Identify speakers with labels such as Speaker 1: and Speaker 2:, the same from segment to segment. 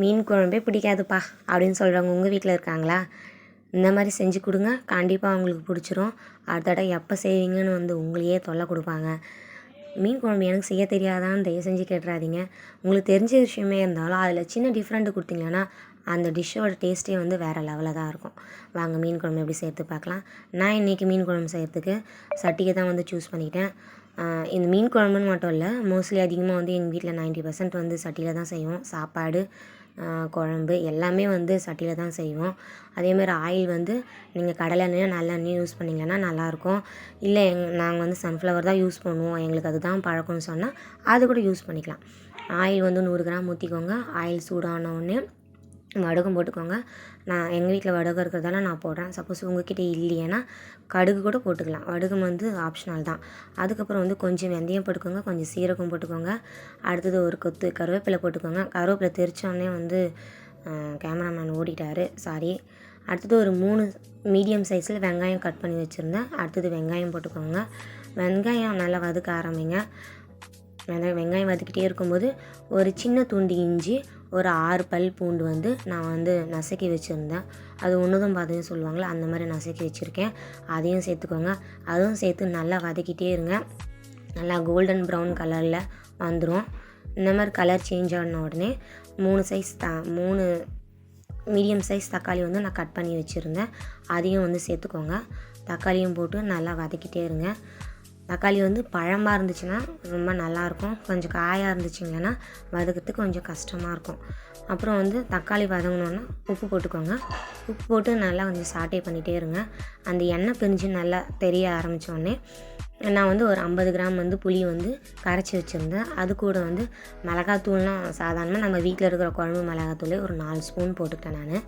Speaker 1: மீன் குழம்பே பிடிக்காதுப்பா அப்படின்னு சொல்கிறவங்க உங்கள் வீட்டில் இருக்காங்களா? இந்த மாதிரி செஞ்சு கொடுங்க, கண்டிப்பாக அவங்களுக்கு பிடிச்சிரும். அடுத்த தடவை எப்போ செய்வீங்கன்னு வந்து உங்களையே தொல்லை கொடுப்பாங்க. மீன் குழம்பு எனக்கு செய்ய தெரியாதான்னு தயவு செஞ்சு கேட்டுறாதீங்க. உங்களுக்கு தெரிஞ்ச விஷயமே இருந்தாலும் அதில் சின்ன டிஃப்ரெண்ட்டு கொடுத்தீங்கன்னா அந்த டிஷ்ஷோட டேஸ்ட்டே வந்து வேறு லெவலில் தான் இருக்கும். வாங்க மீன் குழம்பு எப்படி செய்கிறது பார்க்கலாம். நான் இன்றைக்கி மீன் குழம்பு செய்கிறதுக்கு சட்டியை தான் வந்து சூஸ் பண்ணிக்கிட்டேன். இந்த மீன் குழம்புன்னு மட்டும் இல்லை, மோஸ்ட்லி அதிகமாக வந்து எங்கள் வீட்டில் 90% வந்து சட்டியில் தான் செய்வோம். சாப்பாடு, குழம்பு எல்லாமே வந்து சட்டியில் தான் செய்வோம். அதேமாதிரி ஆயில் வந்து நீங்கள் கடலெண்ணெயோ நல்லெண்ணெயோ யூஸ் பண்ணிங்கன்னா நல்லாயிருக்கும். இல்லை நாங்கள் வந்து சன்ஃப்ளவர் தான் யூஸ் பண்ணுவோம், எங்களுக்கு அதுதான் பழக்கம்னு சொன்னால் அது கூட யூஸ் பண்ணிக்கலாம். ஆயில் வந்து 100 கிராம் ஊற்றிக்கோங்க. ஆயில் சூடானவுடனே வடகம் போட்டுக்கோங்க. நான் எங்கள் வீட்டில் வடகம் இருக்கிறதால நான் போடுறேன். சப்போஸ் உங்கள்கிட்ட இல்லைன்னா கடுகு கூட போட்டுக்கலாம். வடகம் வந்து ஆப்ஷனல் தான். அதுக்கப்புறம் வந்து கொஞ்சம் வெந்தயம் போட்டுக்கோங்க, கொஞ்சம் சீரகம் போட்டுக்கோங்க. அடுத்தது ஒரு கொத்து கருவேப்பிலை போட்டுக்கோங்க. கருவேப்பிலை தெரிச்சோடனே வந்து கேமராமேன் ஓடிட்டார், சாரி. அடுத்தது ஒரு 3 மீடியம் சைஸில் வெங்காயம் கட் பண்ணி வச்சுருந்தேன். அடுத்தது வெங்காயம் போட்டுக்கோங்க. வெங்காயம் நல்லா வதக்க ஆரம்பிங்க. வெங்காயம் வதக்கிட்டே இருக்கும்போது ஒரு சின்ன துண்டு இஞ்சி, ஒரு 6 பல் பூண்டு வந்து நான் வந்து நசுக்கி வச்சுருந்தேன். அது ஒன்றுதும் பாதையும் சொல்லுவாங்களே, அந்த மாதிரி நசுக்கி வச்சுருக்கேன். அதையும் சேர்த்துக்கோங்க. அதுவும் சேர்த்து நல்லா வதக்கிட்டே இருங்க. நல்லா கோல்டன் ப்ரௌன் கலரில் வந்துடும். இந்த மாதிரி கலர் சேஞ்ச் ஆன உடனே 3 மீடியம் சைஸ் தக்காளி வந்து நான் கட் பண்ணி வச்சுருந்தேன். அதையும் வந்து சேர்த்துக்கோங்க. தக்காளியும் போட்டு நல்லா வதக்கிட்டே இருங்க. தக்காளி வந்து பழமாக இருந்துச்சுன்னா ரொம்ப நல்லாயிருக்கும். கொஞ்சம் காயாக இருந்துச்சிங்கன்னா வதக்கிறதுக்கு கொஞ்சம் கஷ்டமாக இருக்கும். அப்புறம் வந்து தக்காளி வதங்கினோன்னா உப்பு போட்டுக்கோங்க. உப்பு போட்டு நல்லா கொஞ்சம் சாட்டே பண்ணிகிட்டே இருங்க. அந்த எண்ணெய் பிரிஞ்சு நல்லா தெரிய ஆரம்பித்தோடனே நான் வந்து ஒரு 50 கிராம் வந்து புளி வந்து கரைச்சி வச்சுருந்தேன். அது கூட வந்து மிளகாத்தூள்னால் சாதாரணமாக நம்ம வீட்டில் இருக்கிற குழம்பு மிளகாத்தூளே ஒரு 4 ஸ்பூன் போட்டுக்கிட்டேன் நான்.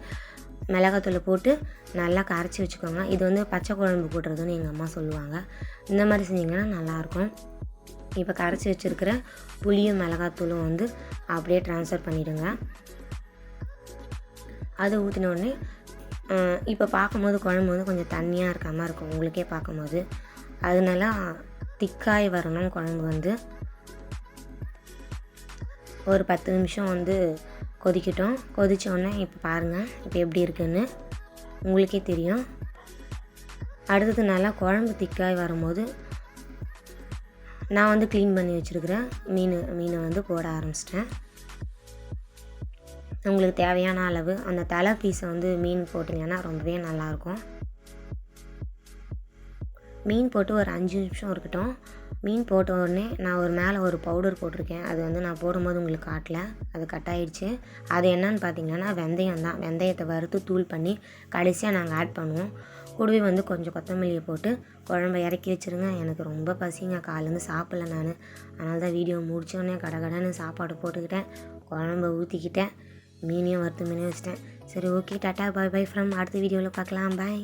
Speaker 1: மிளகாத்தூளை போட்டு நல்லா கரைச்சி வச்சுக்கோங்க. இது வந்து பச்சை குழம்பு போடுறதுன்னு எங்கள் அம்மா சொல்லுவாங்க. இந்த மாதிரி செஞ்சிங்கன்னா நல்லாயிருக்கும். இப்போ கரைச்சி வச்சுருக்கிற புளியும் மிளகாத்தூளும் வந்து அப்படியே ட்ரான்ஸ்ஃபர் பண்ணிவிடுங்க. அது ஊற்றின உடனே இப்போ பார்க்கும்போது குழம்பு வந்து கொஞ்சம் தண்ணியாக இருக்க மாதிரி இருக்கும் உங்களுக்கே பார்க்கும்போது. அதனால திக்காய் வரணும் குழம்பு வந்து. ஒரு 10 நிமிஷம் வந்து கொதிக்கட்டும். கொதித்தோடனே இப்போ பாருங்கள் இப்போ எப்படி இருக்குதுன்னு உங்களுக்கே தெரியும். அடுத்தது நல்லா குழம்பு திக்காய் வரும்போது நான் வந்து க்ளீன் பண்ணி வச்சுருக்கிறேன் மீனை வந்து போட ஆரம்பிச்சிட்டேன். உங்களுக்கு தேவையான அளவு அந்த தலை பீஸை வந்து மீன் போட்டிங்கன்னா ரொம்பவே நல்லாயிருக்கும். மீன் போட்டு ஒரு 5 நிமிஷம் இருக்கட்டும். மீன் போட்ட உடனே நான் மேலே ஒரு பவுடர் போட்டிருக்கேன். அது வந்து நான் போடும்போது உங்களுக்கு காட்டல, அது கட் ஆகிடுச்சு. அது என்னன்னு பார்த்தீங்கன்னா வெந்தயம் தான். வெந்தயத்தை வறுத்து தூள் பண்ணி கடைசியாக நாங்கள் ஆட் பண்ணுவோம். கூடவே வந்து கொஞ்சம் கொத்தமல்லியை போட்டு குழம்ப இறக்கி வச்சுருங்க. எனக்கு ரொம்ப பசிங்க, காலேருந்து சாப்பிடல நான். அதனால தான் வீடியோ முடித்தோடனே கடகடன்னு சாப்பாடு போட்டுக்கிட்டேன், குழம்ப ஊற்றிக்கிட்டேன், மீனையும் வறுத்து மீனையும் வச்சுட்டேன். சரி, okay, tata, bye bye from அடுத்த வீடியோவில் பார்க்கலாம். பாய்.